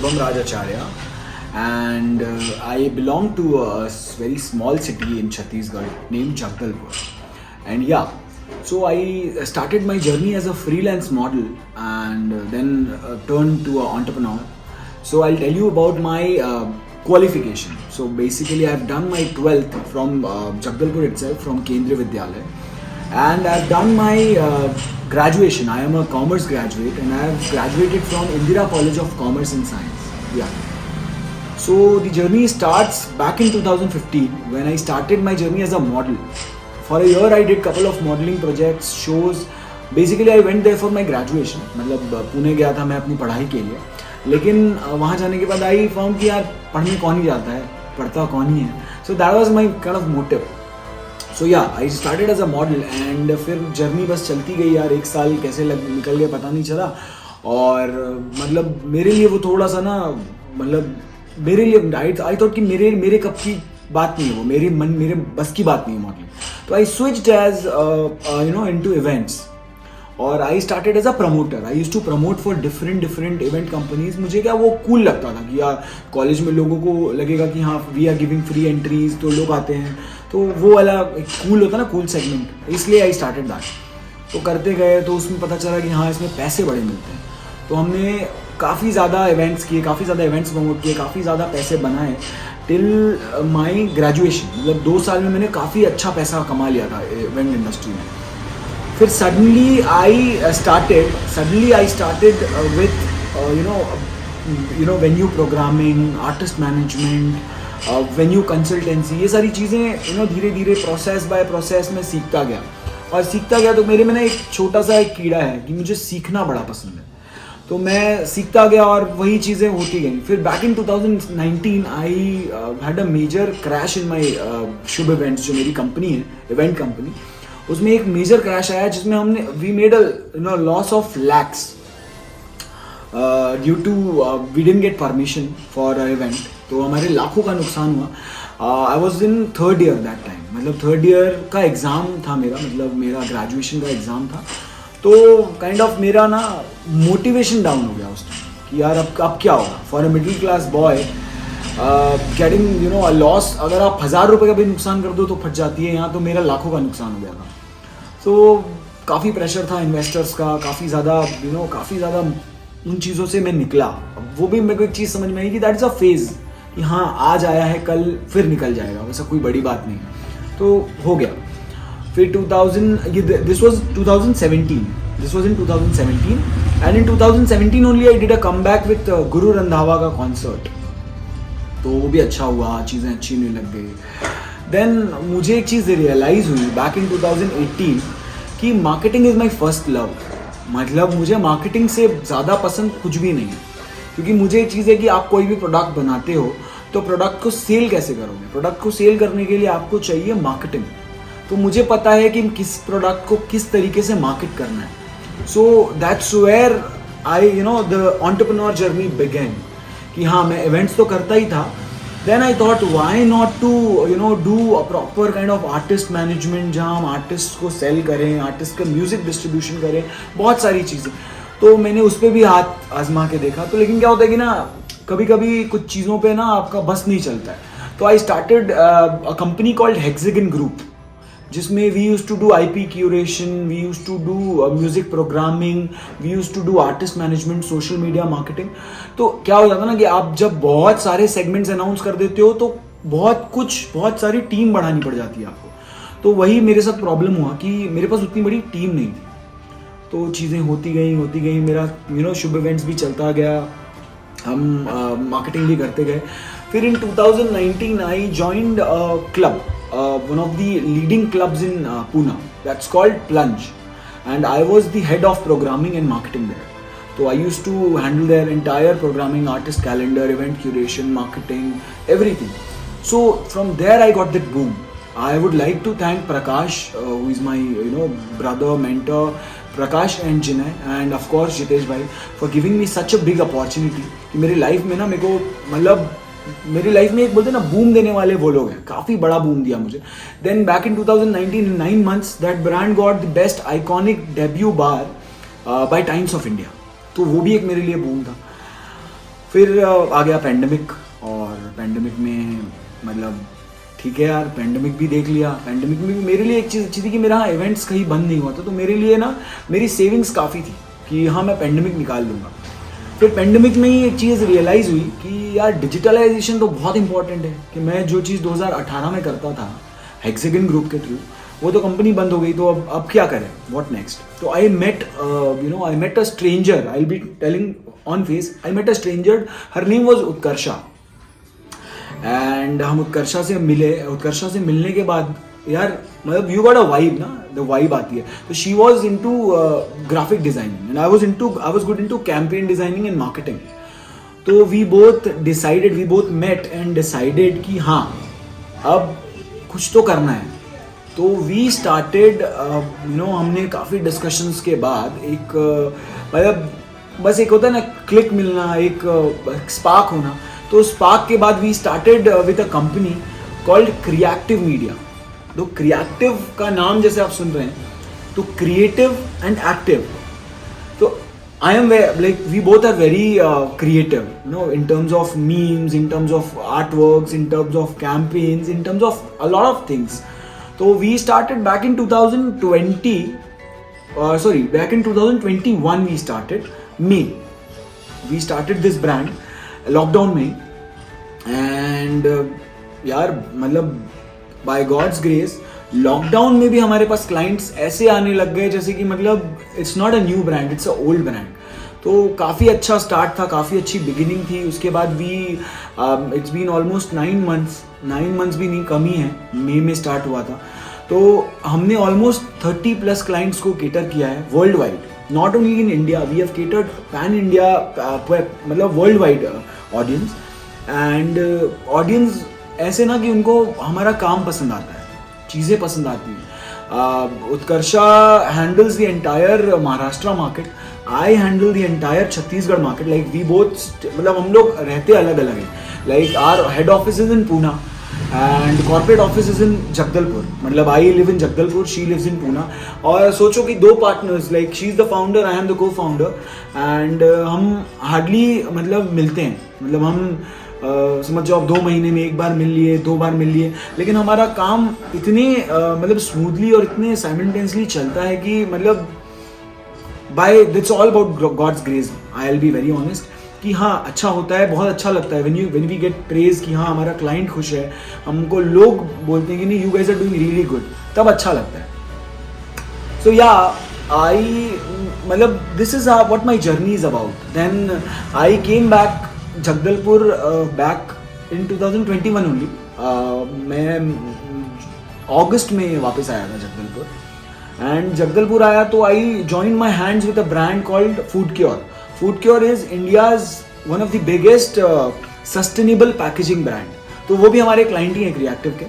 Shubham Rajacharya, and I belong to a very small city in Chhattisgarh named Jagdalpur. And yeah, so I started my journey as a freelance model and then turned to an entrepreneur. So I'll tell you about my qualification. So basically, I've done my 12th from Jagdalpur itself, from Kendriya Vidyalaya, and I've done my graduation. I am a commerce graduate, and I have graduated from Indira College of Commerce and Science. Yeah. So the journey starts back in 2015 when I started my journey as a model. For a year, I did couple of modeling projects, shows. Basically, I went there for my graduation. मतलब पुणे गया था मैं अपनी पढ़ाई के लिए, लेकिन वहाँ जाने के बाद आई फाउंड कि यार पढ़ने कौन ही जाता है, पढ़ता कौन ही है. So that was my kind of motive. So yeah, I started as a model and फिर जर्नी बस चलती गई यार. एक साल कैसे निकल गया पता नहीं चला. और मतलब मेरे लिए वो थोड़ा सा ना, मतलब मेरे लिए आई थॉट कि मेरे कप की बात नहीं है वो, मेरे बस की बात नहीं है मॉडलिंग. तो I switched as into events, और I started as a promoter. I used to promote for different event companies. मुझे क्या वो कूल लगता था कि यार कॉलेज में लोगों को लगेगा कि हाँ we are giving free entries, तो लोग आते हैं, तो वो वाला एक कूल होता है ना, कूल सेगमेंट. इसलिए आई स्टार्टेड दैट. तो करते गए तो उसमें पता चला कि हाँ इसमें पैसे बड़े मिलते हैं. तो हमने काफ़ी ज़्यादा इवेंट्स किए, काफ़ी ज़्यादा इवेंट्स प्रमोट किए, काफ़ी ज़्यादा पैसे बनाए टिल माई ग्रेजुएशन. मतलब 2 साल में मैंने काफ़ी अच्छा पैसा कमा लिया था इवेंट इंडस्ट्री में. फिर suddenly I started with venue programming, artist management, venue consultancy. ये सारी चीज़ें धीरे धीरे प्रोसेस बाय प्रोसेस में सीखता गया. तो मेरे में ना एक छोटा सा एक कीड़ा है कि मुझे सीखना बड़ा पसंद है. तो मैं सीखता गया और वही चीज़ें होती गई. फिर back in 2019 I had a major crash in my Shubh events, जो मेरी कंपनी है, इवेंट कंपनी. उसमें एक मेजर क्रैश आया जिसमें हमने we made a loss of lakhs due to we didn't get permission for a event. तो हमारे लाखों का नुकसान हुआ. I was in 3rd year that time. मतलब 3rd ईयर का एग्ज़ाम था मेरा, मतलब मेरा ग्रेजुएशन का एग्ज़ाम था. तो काइंड ऑफ मेरा ना मोटिवेशन डाउन हो गया उस टाइम कि यार अब क्या होगा. For a middle class boy getting a loss, अगर आप 1000 रुपये का भी नुकसान कर दो तो फट जाती है. यहाँ तो मेरा लाखों का नुकसान हो गया था. तो काफ़ी प्रेशर था इन्वेस्टर्स का, काफ़ी ज़्यादा उन चीज़ों से मैं निकला. वो भी मेरे को एक चीज़ समझ में आई कि दैट इज़ अ फेज़, कि हाँ आज आया है कल फिर निकल जाएगा, वैसा कोई बड़ी बात नहीं. तो हो गया. फिर 2017 and in 2017 only I did a comeback with Guru Randhawa का कॉन्सर्ट. तो वो भी अच्छा हुआ, चीज़ें अच्छी नहीं लग गई. देन मुझे एक चीज़ रियलाइज़ हुई बैक इन 2018 कि marketing is my first love. मतलब मुझे मार्केटिंग से ज़्यादा पसंद कुछ भी नहीं है, क्योंकि मुझे एक चीज़ है कि आप कोई भी प्रोडक्ट बनाते हो तो प्रोडक्ट को सेल कैसे करोगे. प्रोडक्ट को सेल करने के लिए आपको चाहिए मार्केटिंग. तो मुझे पता है कि किस प्रोडक्ट को किस तरीके से मार्केट करना है. So that's where I the entrepreneur journey began. कि हाँ मैं इवेंट्स तो करता ही था. Then I thought why not to do a proper kind of artist management, जहाँ हम आर्टिस्ट को सेल करें, आर्टिस्ट का म्यूजिक डिस्ट्रीब्यूशन करें, बहुत सारी चीज़ें. तो मैंने उस पर भी हाथ आजमा के देखा. तो लेकिन क्या होता है कि ना कभी कभी कुछ चीज़ों पे ना आपका बस नहीं चलता है. तो I started a company called Hexagon Group, जिसमें we use to do IP curation, we use to do music programming, we use to do artist management, social media marketing. तो क्या हो जाता ना कि आप जब बहुत सारे सेगमेंट्स अनाउंस कर देते हो तो बहुत सारी टीम बढ़ानी पड़ जाती है आपको. तो वही मेरे साथ प्रॉब्लम हुआ कि मेरे पास उतनी बड़ी टीम नहीं थी. तो चीज़ें होती गई. मेरा शुभ इवेंट्स भी चलता गया, हम मार्केटिंग भी करते गए. फिर इन 2019 I joined club, one of the leading clubs in Pune, that's called Plunge, and I was the head of programming and marketing there. So I used to handle their entire programming, artist calendar, event curation, marketing, everything. So from there I got that boom. I would like to thank Prakash, who is my brother, mentor, Prakash and Jinay, and of course Jitesh bhai, for giving me such a big opportunity. कि मेरी life में ना मेरे को मतलब मेरी life में एक बोलते हैं ना बूम देने वाले वो लोग हैं. काफ़ी बड़ा बूम दिया मुझे. Then back in 2019 in 9 months that brand got the best iconic debut bar by Times of India. तो वो भी एक मेरे लिए बूम था. फिर आ गया पेंडेमिक, और पेंडेमिक में मतलब ठीक है यार, पेंडेमिक भी देख लिया। पेंडेमिक में भी मेरे लिए एक चीज़ अच्छी थी कि मेरा हाँ इवेंट्स कहीं बंद नहीं हुआ था, तो मेरे लिए ना मेरी सेविंग्स काफ़ी थी कि हाँ मैं पेंडेमिक निकाल लूँगा। फिर पेंडेमिक में ही एक चीज़ रियलाइज़ हुई कि यार डिजिटलाइजेशन तो बहुत इंपॉर्टेंट है, कि मैं जो चीज़ 2018 में करता था हेक्सागन ग्रुप के थ्रू, वो तो कंपनी बंद हो गई, तो अब क्या करें, व्हाट नेक्स्ट। तो I met a stranger, I will be telling on face, I met a stranger, her name was Utkarsha. And हम उत्कर्षा से मिले। उत्कर्षा से मिलने के बाद यार मतलब यू गॉट अ वाइब ना, द वाइब आती है। तो she was into graphic designing and I was good into campaign designing and marketing. तो we both met and decided कि हाँ अब कुछ तो करना है। तो वी स्टार्टेड हमने काफ़ी डिस्कशंस के बाद एक मतलब बस एक होता है ना क्लिक मिलना, एक स्पार्क होना। तो स्पार्क के बाद we started with a company called Creative Media. तो क्रिएटिव का नाम जैसे आप सुन रहे हैं, तो क्रिएटिव एंड एक्टिव। तो I am like we both are very creative, in terms of memes, in terms of artworks, in terms of campaigns, in terms of a lot of things. So we started back in 2021 we started May. We started this brand lockdown में। And यार मतलब by God's grace lockdown में भी हमारे पास clients ऐसे आने लग गए जैसे कि मतलब it's not a new brand, it's a old brand. तो काफ़ी अच्छा स्टार्ट था, काफ़ी अच्छी बिगिनिंग थी। उसके बाद भी इट्स बीन ऑलमोस्ट 9 मंथ्स भी नहीं, कम ही है, मई में स्टार्ट हुआ था। तो हमने ऑलमोस्ट 30+ क्लाइंट्स को केटर किया है worldwide, not only in India, we have catered pan India, मतलब worldwide audience. And audience ऐसे ना कि उनको हमारा काम पसंद आता है, चीज़ें पसंद आती हैं। Utkarsha handles the entire Maharashtra market, I handle the entire Chhattisgarh market. Like we both, मतलब हम लोग रहते अलग अलग हैं। Like our head office is in Poona and corporate office is in Jagdalpur. मतलब I live in Jagdalpur, she lives in Poona. और सोचो कि 2 partners, like she is the founder, I am the cofounder. And हम हार्डली मतलब मिलते हैं, मतलब हम समझ जाओ 2 महीने में 1 बार मिल लिए, 2 बार मिल लिए। लेकिन हमारा काम इतने मतलब स्मूथली और इतने साइमल्टेनियसली चलता है कि मतलब bye it's all about God's grace. I will be very honest कि हाँ अच्छा होता है, बहुत अच्छा लगता है व्हेन वी गेट प्रेज कि हाँ हमारा क्लाइंट खुश है, हमको लोग बोलते हैं कि नहीं you guys are doing really good, तब अच्छा लगता है। सो या आई मतलब this is what my journey is about. Then I came back Jagdalpur back in 2021 only. मैं अगस्त में वापस आया था जगदलपुर। एंड जगदलपुर आया तो I join my hands with a brand called Foodcure. Foodcure is India's one of the biggest sustainable packaging brand. तो वो भी हमारे क्लाइंट ही हैं क्रिएटिव के।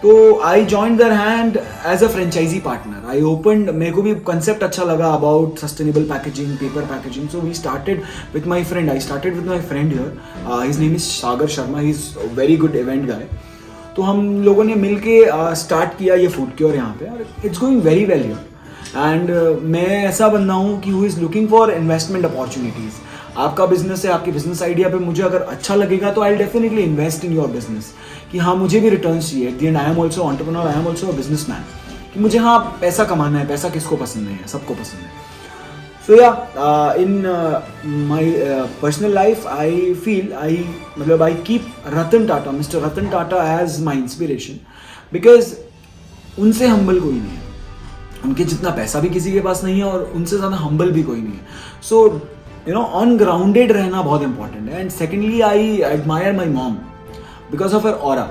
तो I join their hand as a franchisee partner. I opened, मेरे को भी कंसेप्ट अच्छा लगा about sustainable packaging, paper packaging. So we started with my friend, I started with my friend here, his name is Sagar Sharma, he is very good event guy. तो हम लोगों ने मिल के स्टार्ट किया ये फूडक्योर यहाँ पे, और it's going very well here. And मैं ऐसा बंदा हूँ कि who is looking for investment opportunities. आपका बिजनेस है, आपके बिजनेस आइडिया पे मुझे अगर अच्छा लगेगा तो I will definitely invest in your business, कि हाँ मुझे भी रिटर्न्स चाहिए। At the and I am also entrepreneur, I am also a businessman, कि मुझे हाँ पैसा कमाना है। पैसा किसको पसंद नहीं है, सबको पसंद है। So yeah in my personal life I feel I keep Ratan Tata, mister Ratan Tata as my inspiration, because उनसे हम्बल कोई नहीं है। उनके जितना पैसा भी किसी के पास नहीं है और उनसे ज़्यादा हम्बल भी कोई नहीं है। So you know on grounded रहना बहुत इंपॉर्टेंट है। And secondly I admire my mom because of her aura.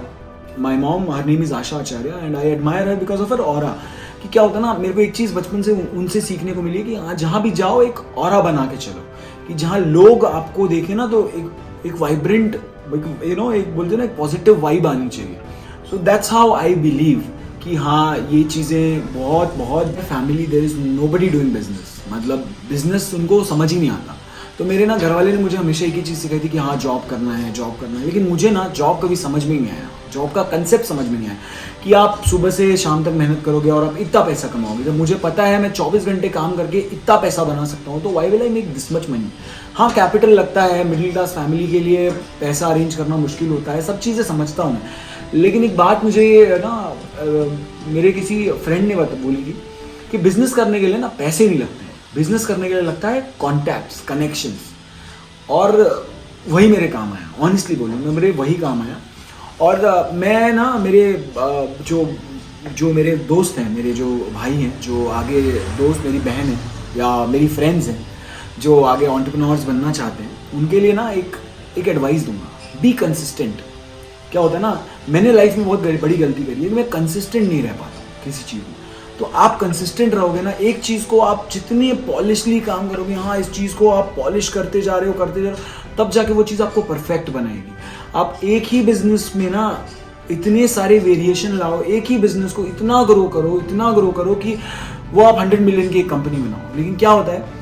My mom, her name is Asha Acharya, and I admire her because of her aura. कि क्या होता है ना, मेरे को एक चीज़ बचपन से उनसे सीखने को मिली कि हाँ जहाँ भी जाओ एक ऑरा बना के चलो, कि जहाँ लोग आपको देखें ना तो एक वाइब्रेंट, एक बोलते हैं ना, एक पॉजिटिव वाइब आनी चाहिए। So that's how I believe कि हाँ ये चीज़ें बहुत family, there is nobody doing business, मतलब बिजनेस उनको समझ ही नहीं आता। तो मेरे ना घर वाले ने मुझे हमेशा एक ही चीज़ सिखाई थी कि हाँ जॉब करना है, लेकिन मुझे ना जॉब कभी समझ में नहीं आया, जॉब का कंसेप्ट समझ में नहीं आया कि आप सुबह से शाम तक मेहनत करोगे और आप इतना पैसा कमाओगे। जब मुझे पता है मैं 24 घंटे काम करके इतना पैसा बना सकता हूँ, तो why will I make this much money. हाँ कैपिटल लगता है, मिडिल क्लास फैमिली के लिए पैसा अरेंज करना मुश्किल होता है, सब चीज़ें समझता हूँ मैं। लेकिन एक बात मुझे ना मेरे किसी फ्रेंड ने बोली थी कि बिजनेस करने के लिए ना पैसे नहीं लगते हैं, बिजनेस करने के लिए लगता है कॉन्टैक्ट्स, कनेक्शंस। और वही मेरे काम आया, ऑनेस्टली बोलूँ मेरे वही काम आया। और मैं ना मेरे जो मेरे दोस्त हैं, मेरे जो भाई हैं, जो आगे दोस्त, मेरी बहन है या मेरी फ्रेंड्स हैं जो आगे एंटरप्रेन्योर्स बनना चाहते हैं, उनके लिए ना एक एडवाइस दूंगा, बी कंसिस्टेंट। क्या होता है ना, मैंने लाइफ में बहुत बड़ी गलती करी है कि मैं कंसिस्टेंट नहीं रह पाता किसी चीज़ में। तो आप कंसिस्टेंट रहोगे ना, एक चीज़ को आप जितनी पॉलिशली काम करोगे, हाँ इस चीज़ को आप पॉलिश करते जा रहे हो, तब जाके वो चीज़ आपको परफेक्ट बनाएगी। आप एक ही बिजनेस में ना इतने सारे वेरिएशन लाओ, एक ही बिजनेस को इतना ग्रो करो कि वो आप 100 मिलियन की एक कंपनी बनाओ। लेकिन क्या होता है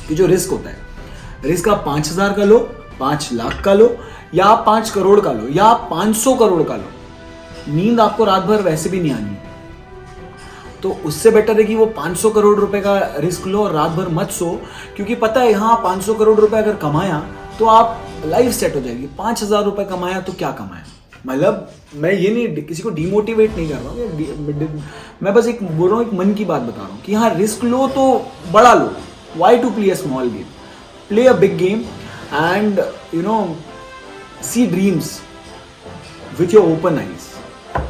कि जो रिस्क होता है, रिस्क आप 5,000 का लो, 5 लाख का लो, या आप 5 करोड़ का लो, या आप 500 करोड़ का लो, नींद आपको रात भर वैसे भी नहीं आनी। तो उससे बेटर है कि वो 500 करोड़ रुपए का रिस्क लो और रात भर मत सो, क्योंकि पता है यहाँ 500 करोड़ रुपए अगर कमाया तो आप लाइफ सेट हो जाएगी। 5,000 रुपए कमाया तो क्या कमाया, मतलब मैं ये नहीं किसी को डिमोटिवेट नहीं कर रहा हूँ, मैं बस एक बोल रहा हूँ, एक मन की बात बता रहा हूँ कि हाँ रिस्क लो तो बड़ा लो, why to play a small game, play a big game and see dreams with your open eyes.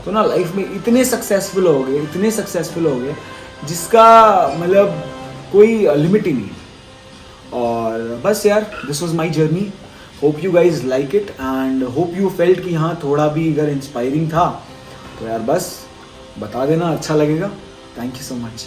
तो ना लाइफ में इतने सक्सेसफुल हो गए जिसका मतलब कोई लिमिट ही नहीं है। और बस यार, this was my journey, hope you guys like it and hope you felt कि हाँ थोड़ा भी अगर इंस्पायरिंग था तो यार बस बता देना, अच्छा लगेगा। Thank you so much.